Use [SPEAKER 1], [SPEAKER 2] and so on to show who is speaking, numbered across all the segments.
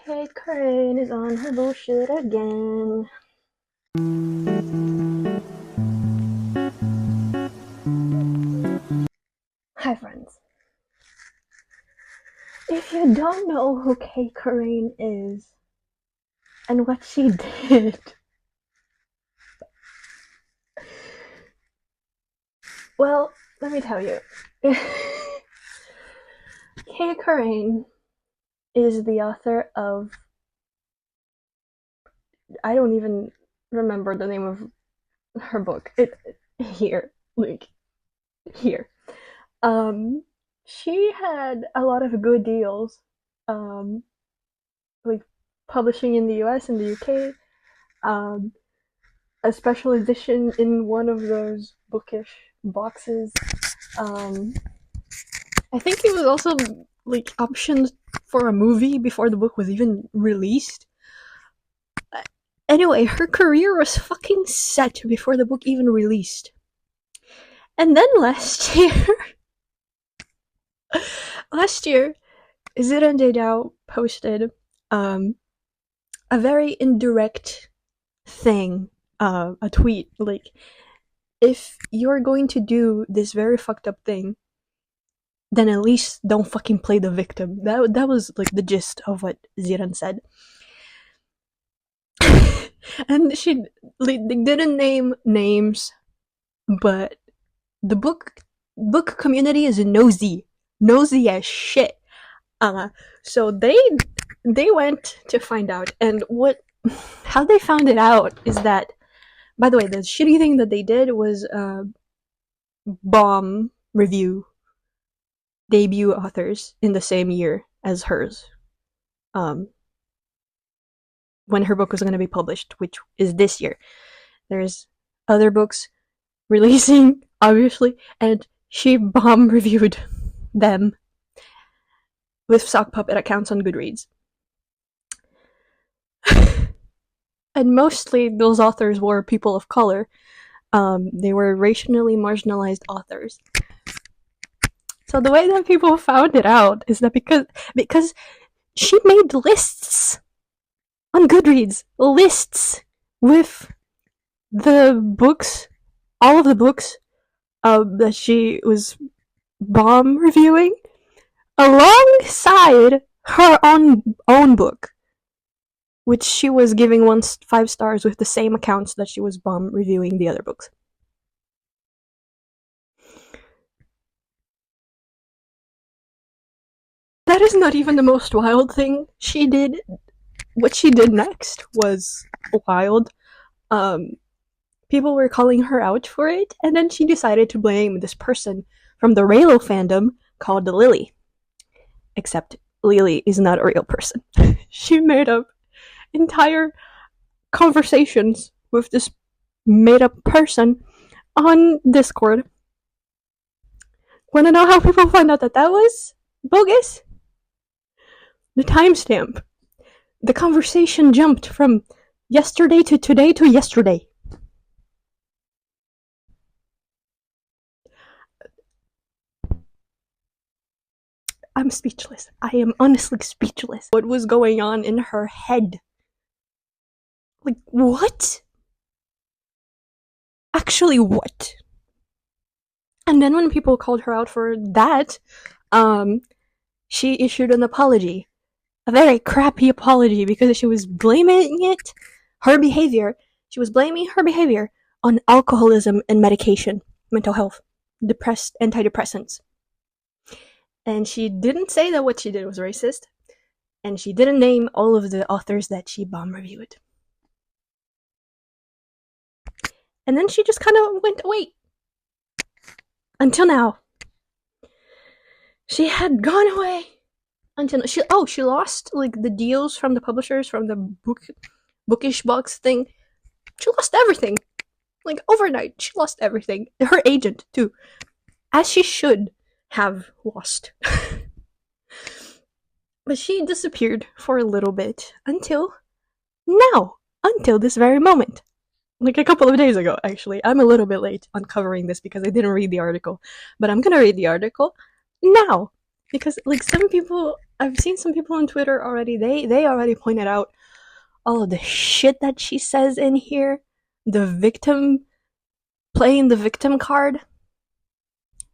[SPEAKER 1] Cait Corrain is on her bullshit again. Hi friends. If you don't know who Cait Corrain is and what she did, well, let me tell you. Cait Corrain is the author of, I don't even remember the name of her book. Here. She had a lot of good deals, like publishing in the US and the UK, a special edition in one of those bookish boxes. I think it was also like optioned for a movie before the book was even released. Anyway, her career was fucking set before the book even released. And then last year, Ziran Deidao posted a very indirect thing, a tweet, like, if you're going to do this very fucked up thing, then at least don't fucking play the victim. That was like the gist of what Ziran said. And she didn't name names, but the book community is nosy as shit. So they went to find out, and how they found it out is that, by the way, the shitty thing that they did was bomb review debut authors in the same year as hers. When her book was going to be published, which is this year. There's other books releasing, obviously, and she bomb reviewed them with sock puppet accounts on Goodreads. And mostly those authors were people of color. They were racially marginalized authors. So the way that people found it out is that because she made lists on Goodreads, lists with the books, all of the books that she was bomb reviewing, alongside her own book, which she was giving 5 stars with the same accounts that she was bomb reviewing the other books. That is not even the most wild thing she did. What she did next was wild. People were calling her out for it, and then she decided to blame this person from the Raylo fandom called Lily. Except Lily is not a real person. She made up entire conversations with this made-up person on Discord. Wanna know how people found out that was bogus? The timestamp. The conversation jumped from yesterday to today to yesterday. I'm speechless. I am honestly speechless. What was going on in her head? Like, what? Actually, what? And then when people called her out for that, she issued an apology. A very crappy apology, because she was blaming her behavior on alcoholism and medication, mental health, antidepressants. And she didn't say that what she did was racist, and she didn't name all of the authors that she bomb reviewed. And then she just kind of went away. Until now. She had gone away until she lost like the deals from the publishers from the bookish box thing. She lost everything. Like overnight, she lost everything. Her agent too. As she should have lost. But she disappeared for a little bit until now. Until this very moment. Like a couple of days ago, actually. I'm a little bit late on covering this because I didn't read the article. But I'm gonna read the article now. Because, like, some people, I've seen some people on Twitter already, they already pointed out all of the shit that she says in here. The victim, playing the victim card.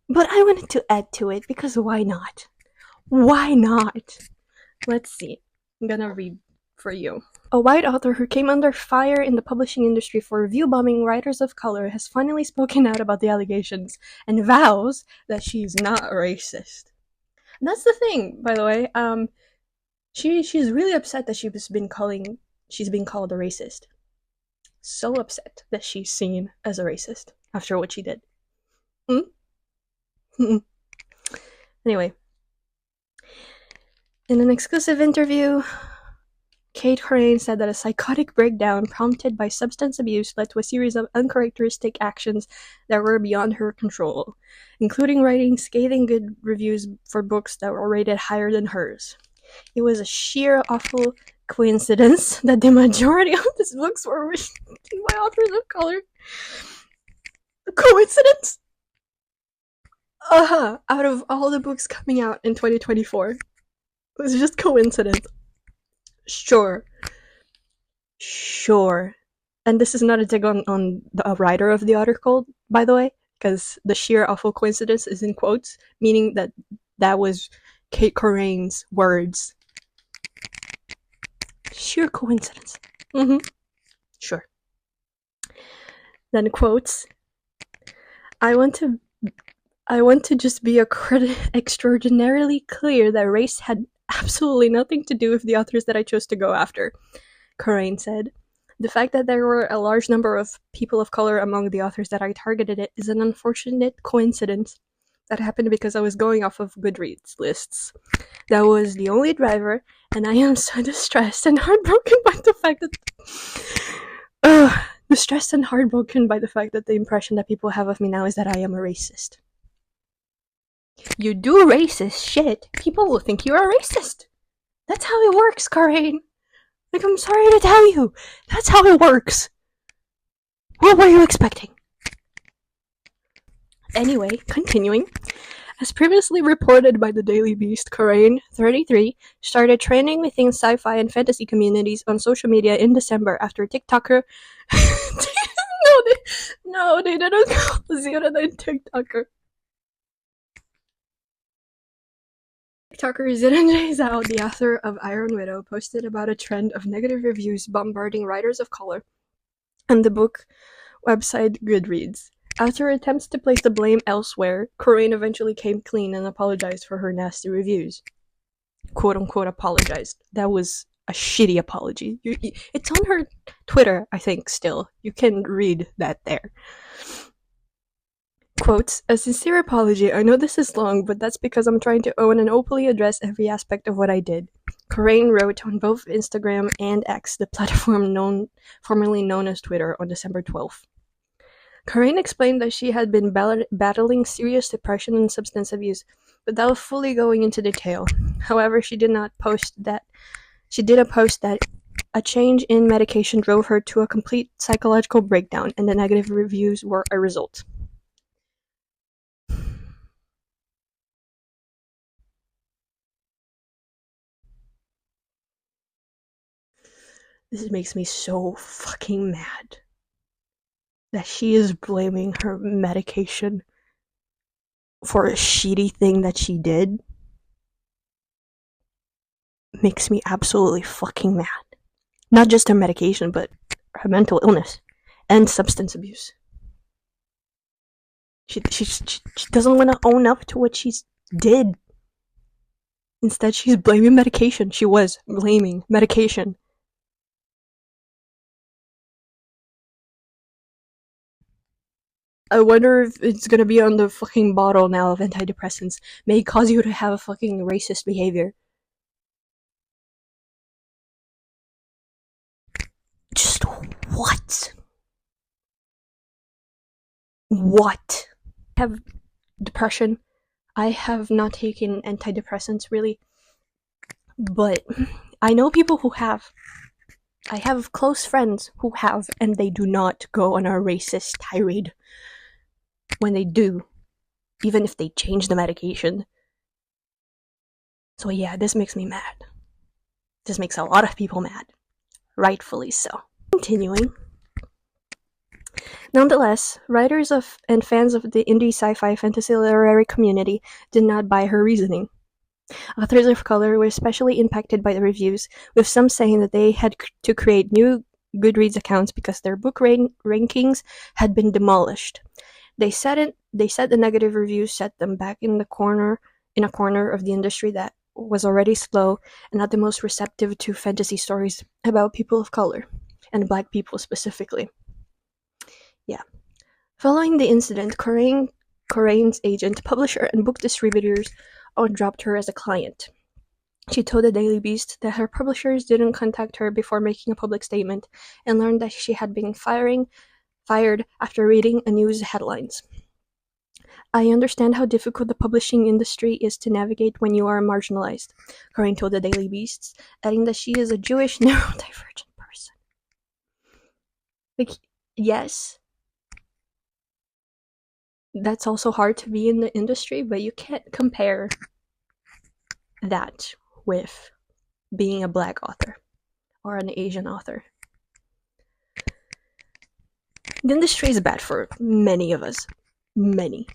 [SPEAKER 1] But I wanted to add to it because why not? Why not? Let's see. I'm gonna read for you. A white author who came under fire in the publishing industry for review bombing writers of color has finally spoken out about the allegations and vows that she's not racist. And that's the thing, by the way. She's really upset that she's been called a racist. So upset that she's seen as a racist after what she did. Anyway, in an exclusive interview, Corrain said that a psychotic breakdown prompted by substance abuse led to a series of uncharacteristic actions that were beyond her control, including writing scathing good reviews for books that were rated higher than hers. It was a sheer awful coincidence that the majority of these books were written by authors of color. A coincidence? Out of all the books coming out in 2024. It was just coincidence. Sure. And this is not a dig on the writer of the article, by the way, because the sheer awful coincidence is in quotes, meaning that was Cait Corrain's words. Sheer coincidence. Sure. Then quotes, I want to just be extraordinarily clear that race had absolutely nothing to do with the authors that I chose to go after, Corrain said. The fact that there were a large number of people of color among the authors that I targeted is an unfortunate coincidence that happened because I was going off of Goodreads lists. That was the only driver, and I am so distressed and heartbroken by the fact that the impression that people have of me now is that I am a racist. You do racist shit, people will think you're a racist. That's how it works, Corrain. Like, I'm sorry to tell you, that's how it works. What were you expecting? Anyway, continuing. As previously reported by the Daily Beast, Corrain, 33, started trending within sci-fi and fantasy communities on social media in December after TikToker... No, they didn't call Zero the TikToker. TikToker Zidan Zhao, the author of Iron Widow, posted about a trend of negative reviews bombarding writers of color and the book website Goodreads. After attempts to place the blame elsewhere, Corrain eventually came clean and apologized for her nasty reviews. Quote-unquote apologized. That was a shitty apology. It's on her Twitter, I think, still. You can read that there. Quotes, a sincere apology. I know this is long, but that's because I'm trying to own and openly address every aspect of what I did. Corrain wrote on both Instagram and X, the platform formerly known as Twitter, on December 12th. Corrain explained that she had been battling serious depression and substance abuse, without fully going into detail. However, she did a post that a change in medication drove her to a complete psychological breakdown, and the negative reviews were a result. This makes me so fucking mad that she is blaming her medication for a shitty thing that she did. Makes me absolutely fucking mad. Not just her medication, but her mental illness and substance abuse. She doesn't want to own up to what she did. Instead, she's blaming medication. She was blaming medication. I wonder if it's gonna be on the fucking bottle now of antidepressants. May cause you to have a fucking racist behavior. Just what? What? I have depression. I have not taken antidepressants, really. But I know people who have. I have close friends who have, and they do not go on a racist tirade. When they do, even if they change the medication, So yeah, this makes me mad. This makes a lot of people mad. Rightfully so. Continuing. Nonetheless, writers of and fans of the indie sci-fi fantasy literary community did not buy her reasoning. Authors of color were especially impacted by the reviews, with some saying that they had to create new Goodreads accounts because their book rankings had been demolished. They said the negative reviews set them back in a corner of the industry that was already slow and not the most receptive to fantasy stories about people of color, and black people specifically. Yeah. Following the incident, Corrain's agent, publisher, and book distributors all dropped her as a client. She told the Daily Beast that her publishers didn't contact her before making a public statement and learned that she had been fired after reading a news headlines. I understand how difficult the publishing industry is to navigate when you are marginalized, Corrain told the Daily Beast, adding that she is a Jewish neurodivergent person. Like, yes, that's also hard to be in the industry, but you can't compare that with being a black author or an Asian author. The industry is bad for many of us. Many.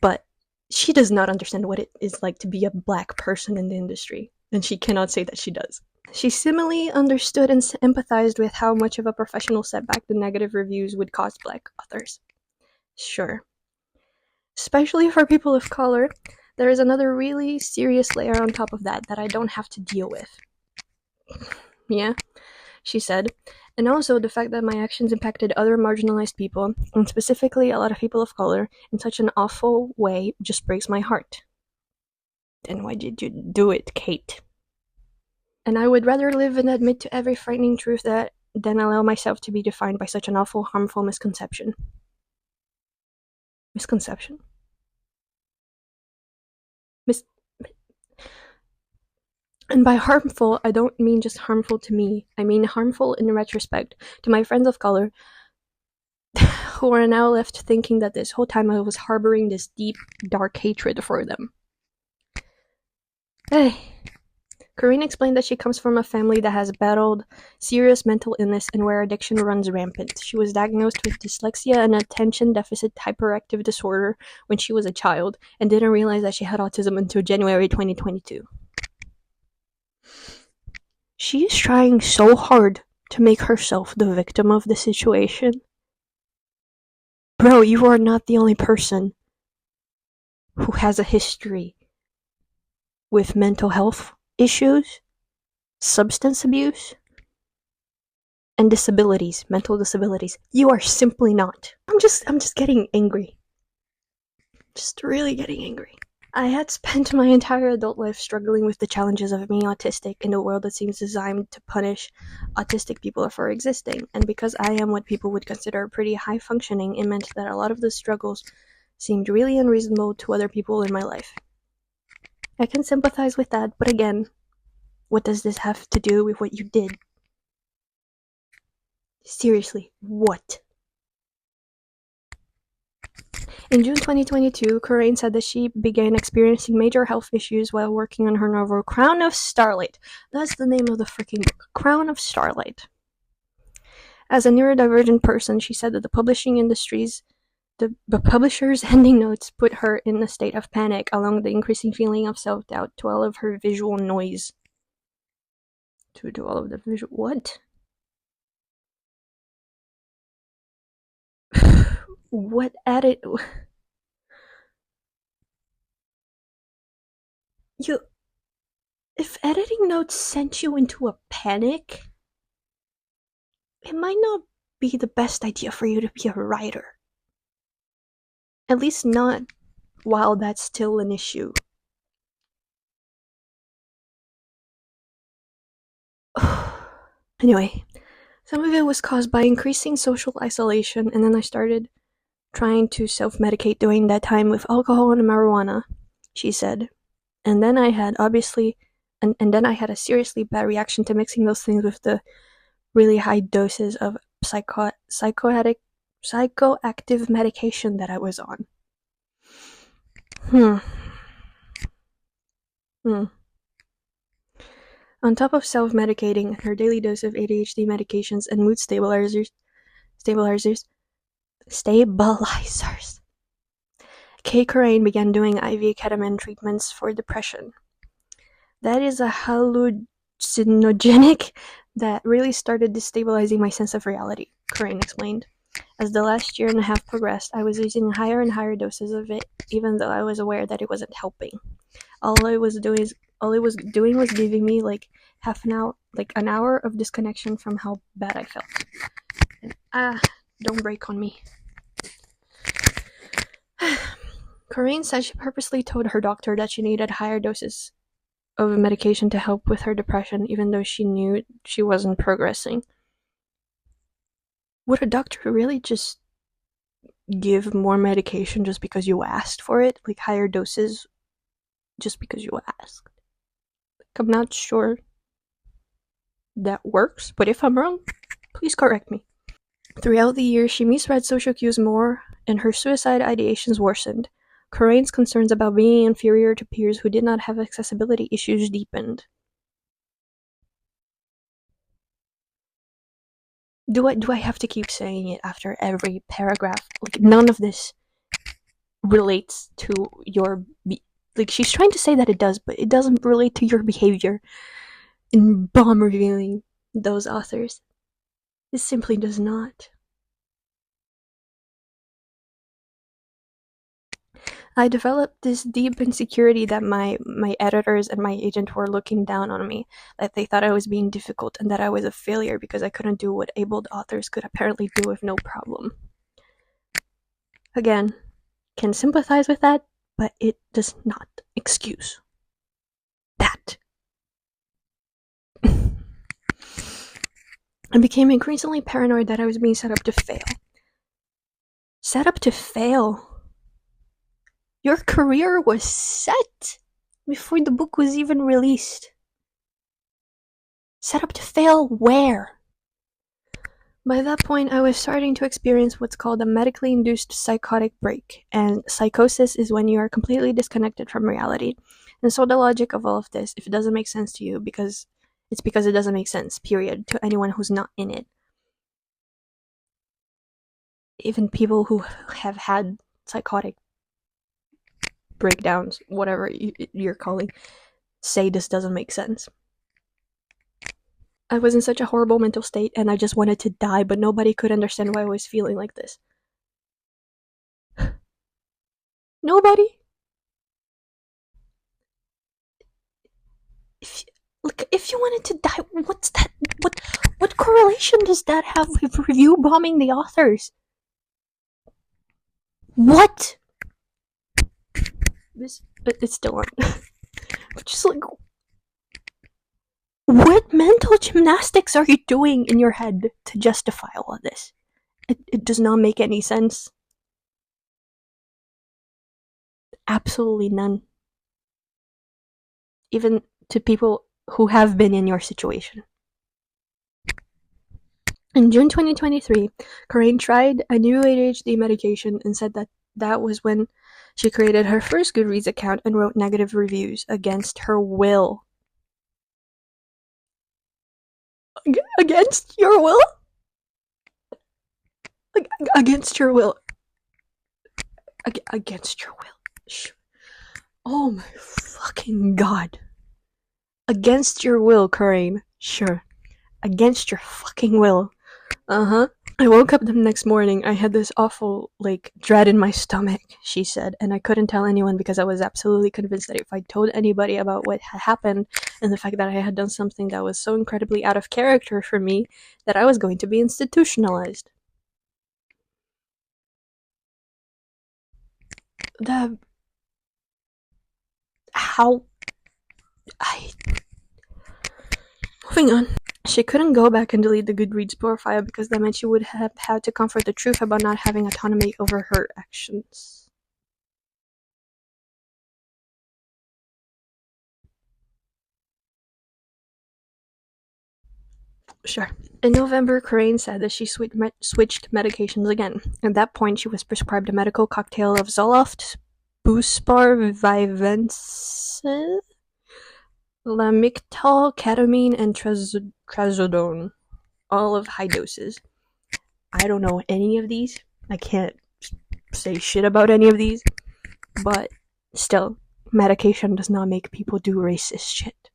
[SPEAKER 1] But she does not understand what it is like to be a black person in the industry, and she cannot say that she does. She similarly understood and empathized with how much of a professional setback the negative reviews would cause black authors. Sure. Especially for people of color, there is another really serious layer on top of that I don't have to deal with. Yeah, she said. And also the fact that my actions impacted other marginalized people, and specifically a lot of people of color, in such an awful way just breaks my heart. Then why did you do it, Cait? And I would rather live and admit to every frightening truth than allow myself to be defined by such an awful, harmful misconception. Misconception? And by harmful, I don't mean just harmful to me. I mean harmful in retrospect to my friends of color who are now left thinking that this whole time I was harboring this deep, dark hatred for them. Hey. Corrain explained that she comes from a family that has battled serious mental illness and where addiction runs rampant. She was diagnosed with dyslexia and attention deficit hyperactive disorder when she was a child and didn't realize that she had autism until January 2022. She is trying so hard to make herself the victim of the situation. Bro, you are not the only person who has a history with mental health issues, substance abuse, and disabilities, mental disabilities. You are simply not. I'm just getting angry. Just really getting angry. I had spent my entire adult life struggling with the challenges of being autistic in a world that seems designed to punish autistic people for existing, and because I am what people would consider pretty high functioning, it meant that a lot of the struggles seemed really unreasonable to other people in my life. I can sympathize with that, but again, what does this have to do with what you did? Seriously, what? In June 2022, Corrain said that she began experiencing major health issues while working on her novel Crown of Starlight. That's the name of the freaking book. Crown of Starlight. As a neurodivergent person, she said that the publisher's ending notes put her in a state of panic, along with the increasing feeling of self-doubt to all of her visual noise. To all of the visual... What? What added... If editing notes sent you into a panic, it might not be the best idea for you to be a writer. At least not while that's still an issue. Anyway, some of it was caused by increasing social isolation, and then I started trying to self-medicate during that time with alcohol and marijuana, she said. And then I had a seriously bad reaction to mixing those things with the really high doses of psychoactive medication that I was on. Hmm. On top of self-medicating, her daily dose of ADHD medications and mood stabilizers, Corrain began doing IV ketamine treatments for depression. That is a hallucinogenic that really started destabilizing my sense of reality, Corrain explained. As the last year and a half progressed, I was using higher and higher doses of it, even though I was aware that it wasn't helping. All it was doing was giving me like an hour of disconnection from how bad I felt. And, don't break on me. Corrain said she purposely told her doctor that she needed higher doses of medication to help with her depression, even though she knew she wasn't progressing. Would a doctor really just give more medication just because you asked for it? Like higher doses just because you asked? I'm not sure that works, but if I'm wrong, please correct me. Throughout the year, she misread social cues more, and her suicide ideations worsened. Corrain's concerns about being inferior to peers who did not have accessibility issues deepened. Do I have to keep saying it after every paragraph? Like, none of this relates to your... Like, she's trying to say that it does, but it doesn't relate to your behavior in bomb reviewing those authors. It simply does not. I developed this deep insecurity that my editors and my agent were looking down on me, that they thought I was being difficult and that I was a failure because I couldn't do what abled authors could apparently do with no problem. Again, can sympathize with that, but it does not excuse that. I became increasingly paranoid that I was being set up to fail. Set up to fail? Your career was set before the book was even released. Set up to fail where? By that point, I was starting to experience what's called a medically induced psychotic break, and psychosis is when you are completely disconnected from reality. And so the logic of all of this, if it doesn't make sense to you, it's because it doesn't make sense, period, to anyone who's not in it. Even people who have had psychotic breakdowns, whatever you're calling, say this doesn't make sense. I was in such a horrible mental state and I just wanted to die, but nobody could understand why I was feeling like this. Nobody? If you wanted to die, what's that? What correlation does that have with review bombing the authors? What? It's still on. Just like, what mental gymnastics are you doing in your head to justify all of this? It does not make any sense. Absolutely none. Even to people who have been in your situation. In June 2023, Corrain tried a new ADHD medication and said that was when she created her first Goodreads account and wrote negative reviews against her will. Against your will? Against your will. Against your will. Oh my fucking god. Against your will, Corrain. Sure. Against your fucking will. Uh-huh. I woke up the next morning. I had this awful, dread in my stomach, she said, and I couldn't tell anyone because I was absolutely convinced that if I told anybody about what had happened and the fact that I had done something that was so incredibly out of character for me, that I was going to be institutionalized. Moving on. She couldn't go back and delete the Goodreads profile because that meant she would have had to confront the truth about not having autonomy over her actions. Sure. In November, Corrain said that she switched medications again. At that point, she was prescribed a medical cocktail of Zoloft, Buspar, Vivense, lamictal, ketamine, and trazodone, all of high doses. I don't know any of these. I can't say shit about any of these, but still, medication does not make people do racist shit.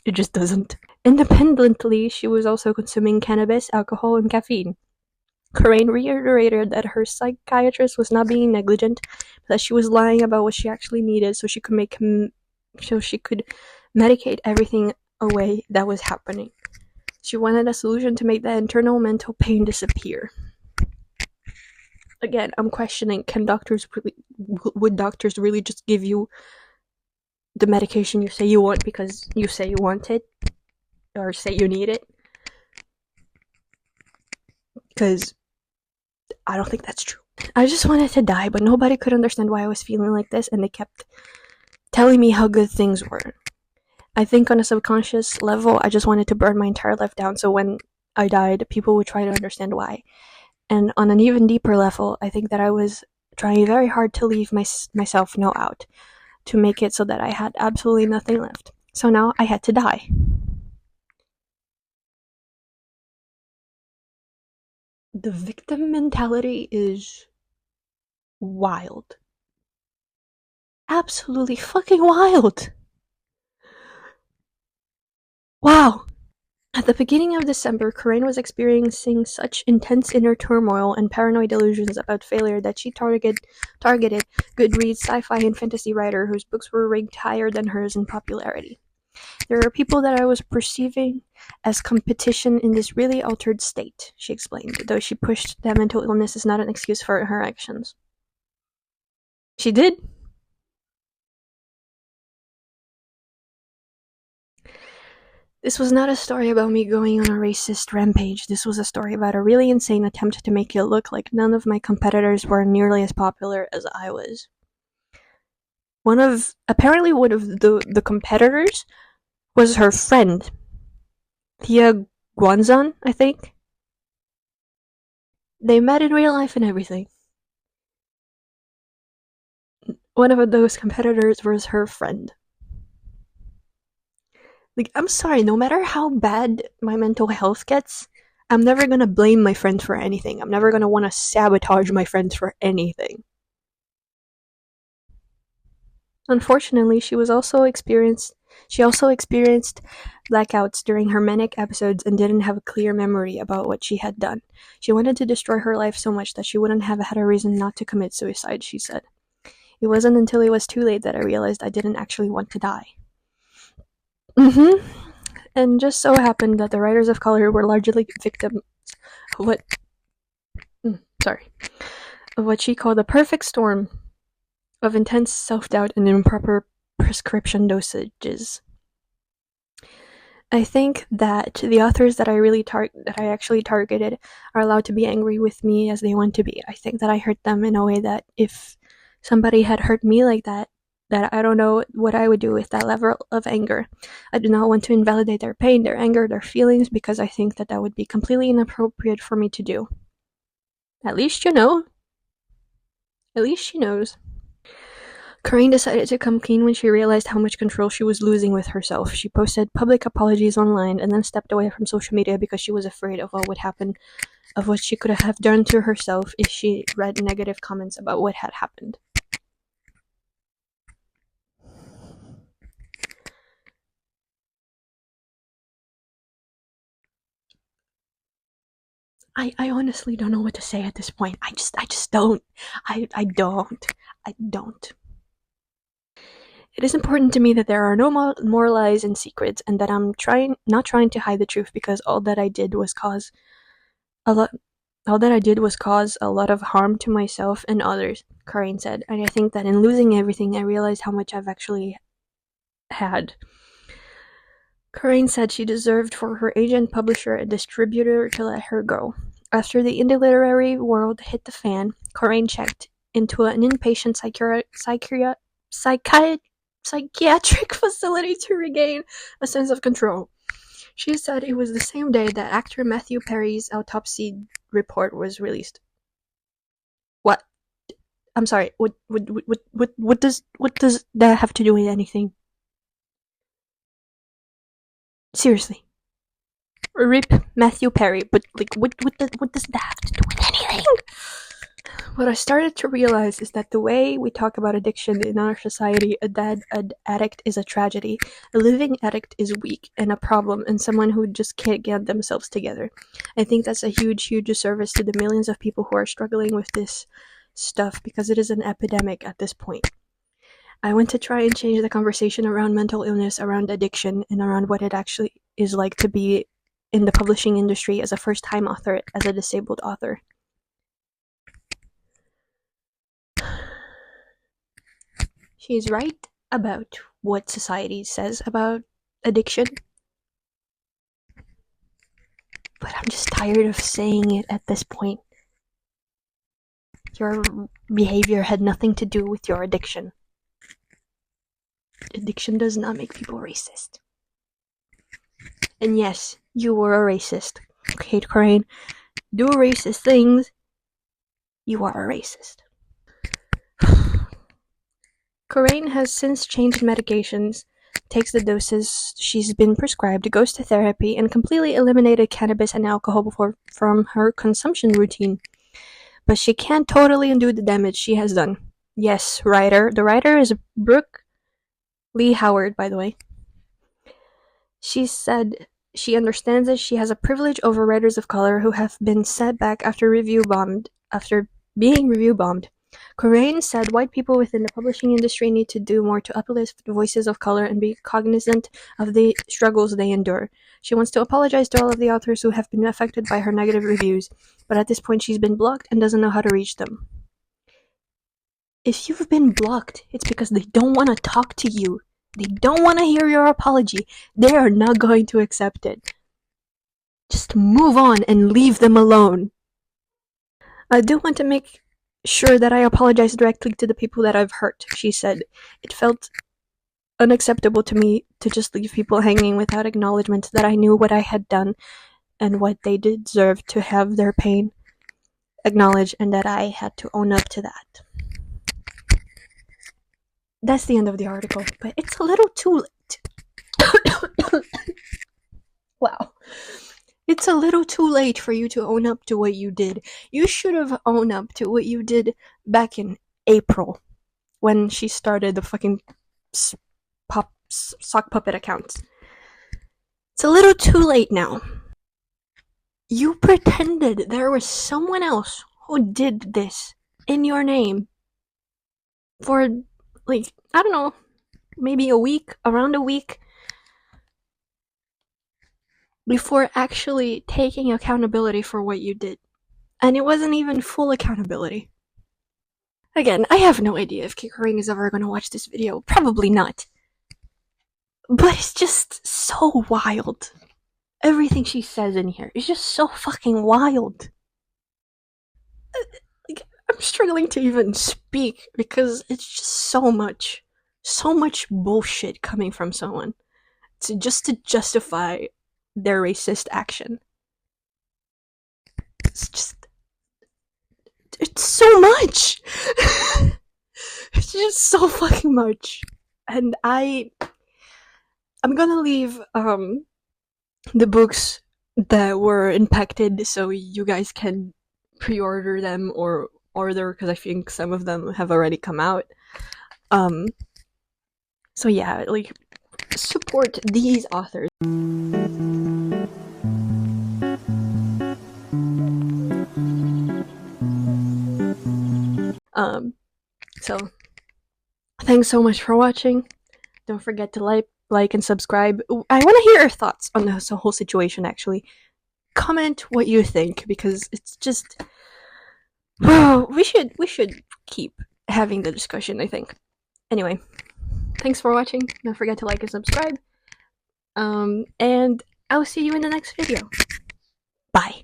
[SPEAKER 1] It just doesn't. Independently, she was also consuming cannabis, alcohol, and caffeine. Corrain reiterated that her psychiatrist was not being negligent, but that she was lying about what she actually needed so she could medicate everything away that was happening. She wanted a solution to make the internal mental pain disappear. Again, I'm questioning, would doctors really just give you the medication you say you want because you say you want it? Or say you need it? Because I don't think that's true. I just wanted to die, but nobody could understand why I was feeling like this, and they kept telling me how good things were. I think on a subconscious level, I just wanted to burn my entire life down, so when I died, people would try to understand why. And on an even deeper level, I think that I was trying very hard to leave myself no out, to make it so that I had absolutely nothing left. So now I had to die. The victim mentality is wild. Absolutely fucking wild. Wow. At the beginning of December, Corrain was experiencing such intense inner turmoil and paranoid delusions about failure that she targeted Goodreads sci-fi and fantasy writer whose books were ranked higher than hers in popularity. There are people that I was perceiving as competition in this really altered state, she explained, though she pushed that mental illness is not an excuse for her actions. She did. This was not a story about me going on a racist rampage. This was a story about a really insane attempt to make it look like none of my competitors were nearly as popular as I was. Apparently one of the competitors was her friend. Thea Guanzan, I think. They met in real life and everything. One of those competitors was her friend. Like, I'm sorry, no matter how bad my mental health gets, I'm never gonna blame my friends for anything. I'm never gonna want to sabotage my friends for anything. Unfortunately, she also experienced blackouts during her manic episodes and didn't have a clear memory about what she had done. She wanted to destroy her life so much that she wouldn't have had a reason not to commit suicide, she said. It wasn't until it was too late that I realized I didn't actually want to die. And just so happened that the writers of color were largely victims of what she called a perfect storm of intense self-doubt and improper prescription dosages. I think that the authors that I actually targeted are allowed to be angry with me as they want to be. I think that I hurt them in a way that if somebody had hurt me like that I don't know what I would do with that level of anger. I do not want to invalidate their pain, their anger, their feelings, because I think that would be completely inappropriate for me to do. At least you know. At least she knows. Corrain decided to come clean when she realized how much control she was losing with herself. She posted public apologies online and then stepped away from social media because she was afraid of what would happen, of what she could have done to herself if she read negative comments about what had happened. I honestly don't know what to say at this point. I just don't. I don't. It is important to me that there are no more lies and secrets, and that I'm not trying to hide the truth, because all that I did was cause a lot of harm to myself and others, Corrain said, and I think that in losing everything, I realized how much I've actually had. Corrain said she deserved for her agent, publisher, and distributor to let her go. After the indie literary world hit the fan, Corrain checked into an inpatient psychiatric facility to regain a sense of control. She said it was the same day that actor Matthew Perry's autopsy report was released. What? I'm sorry. What does that have to do with anything? Seriously. Rip Matthew Perry, but like, what does that have to do with anything? What I started to realize is that the way we talk about addiction in our society, an addict is a tragedy, a living addict is weak and a problem, and someone who just can't get themselves together. I think that's a huge disservice to the millions of people who are struggling with this stuff, because it is an epidemic at this point. I want to try and change the conversation around mental illness, around addiction, and around what it actually is like to be in the publishing industry as a first-time author, as a disabled author. She's right about what society says about addiction, but I'm just tired of saying it at this point. Your behavior had nothing to do with your addiction. Addiction does not make people racist. And yes, you were a racist. Cait, Corrain, do racist things. You are a racist. Corrain has since changed medications, takes the doses she's been prescribed, goes to therapy, and completely eliminated cannabis and alcohol from her consumption routine. But she can't totally undo the damage she has done. Yes, writer. The writer is Brooke Lee Howard, by the way. She said she understands that she has a privilege over writers of color who have been set back after being review bombed. Corrain said white people within the publishing industry need to do more to uplift the voices of color and be cognizant of the struggles they endure. She wants to apologize to all of the authors who have been affected by her negative reviews, but at this point she's been blocked and doesn't know how to reach them. If you've been blocked, it's because they don't want to talk to you. They don't want to hear your apology. They are not going to accept it. Just move on and leave them alone. I do want to make sure that I apologize directly to the people that I've hurt, she said. It felt unacceptable to me to just leave people hanging without acknowledgement that I knew what I had done and what they deserved to have their pain acknowledged, and that I had to own up to that. That's the end of the article, but it's a little too late. Wow. It's a little too late for you to own up to what you did. You should have owned up to what you did back in April, when she started the fucking sock puppet accounts. It's a little too late now. You pretended there was someone else who did this in your name for, like, I don't know, maybe around a week, before actually taking accountability for what you did. And it wasn't even full accountability. Again, I have no idea if Corrain is ever going to watch this video. Probably not. But it's just so wild. Everything she says in here is just so fucking wild. Like, I'm struggling to even speak because it's just so much bullshit coming from someone to justify their racist action. It's so much. It's just so fucking much. And I'm gonna leave the books that were impacted so you guys can pre-order them or order, because I think some of them have already come out. So yeah, like, support these authors. So thanks so much for watching. Don't forget to like and subscribe. I want to hear your thoughts on this whole situation, actually. Comment what you think, because it's just, well, we should keep having the discussion, I think. Anyway, thanks for watching. Don't forget to like and subscribe. And I'll see you in the next video. Bye.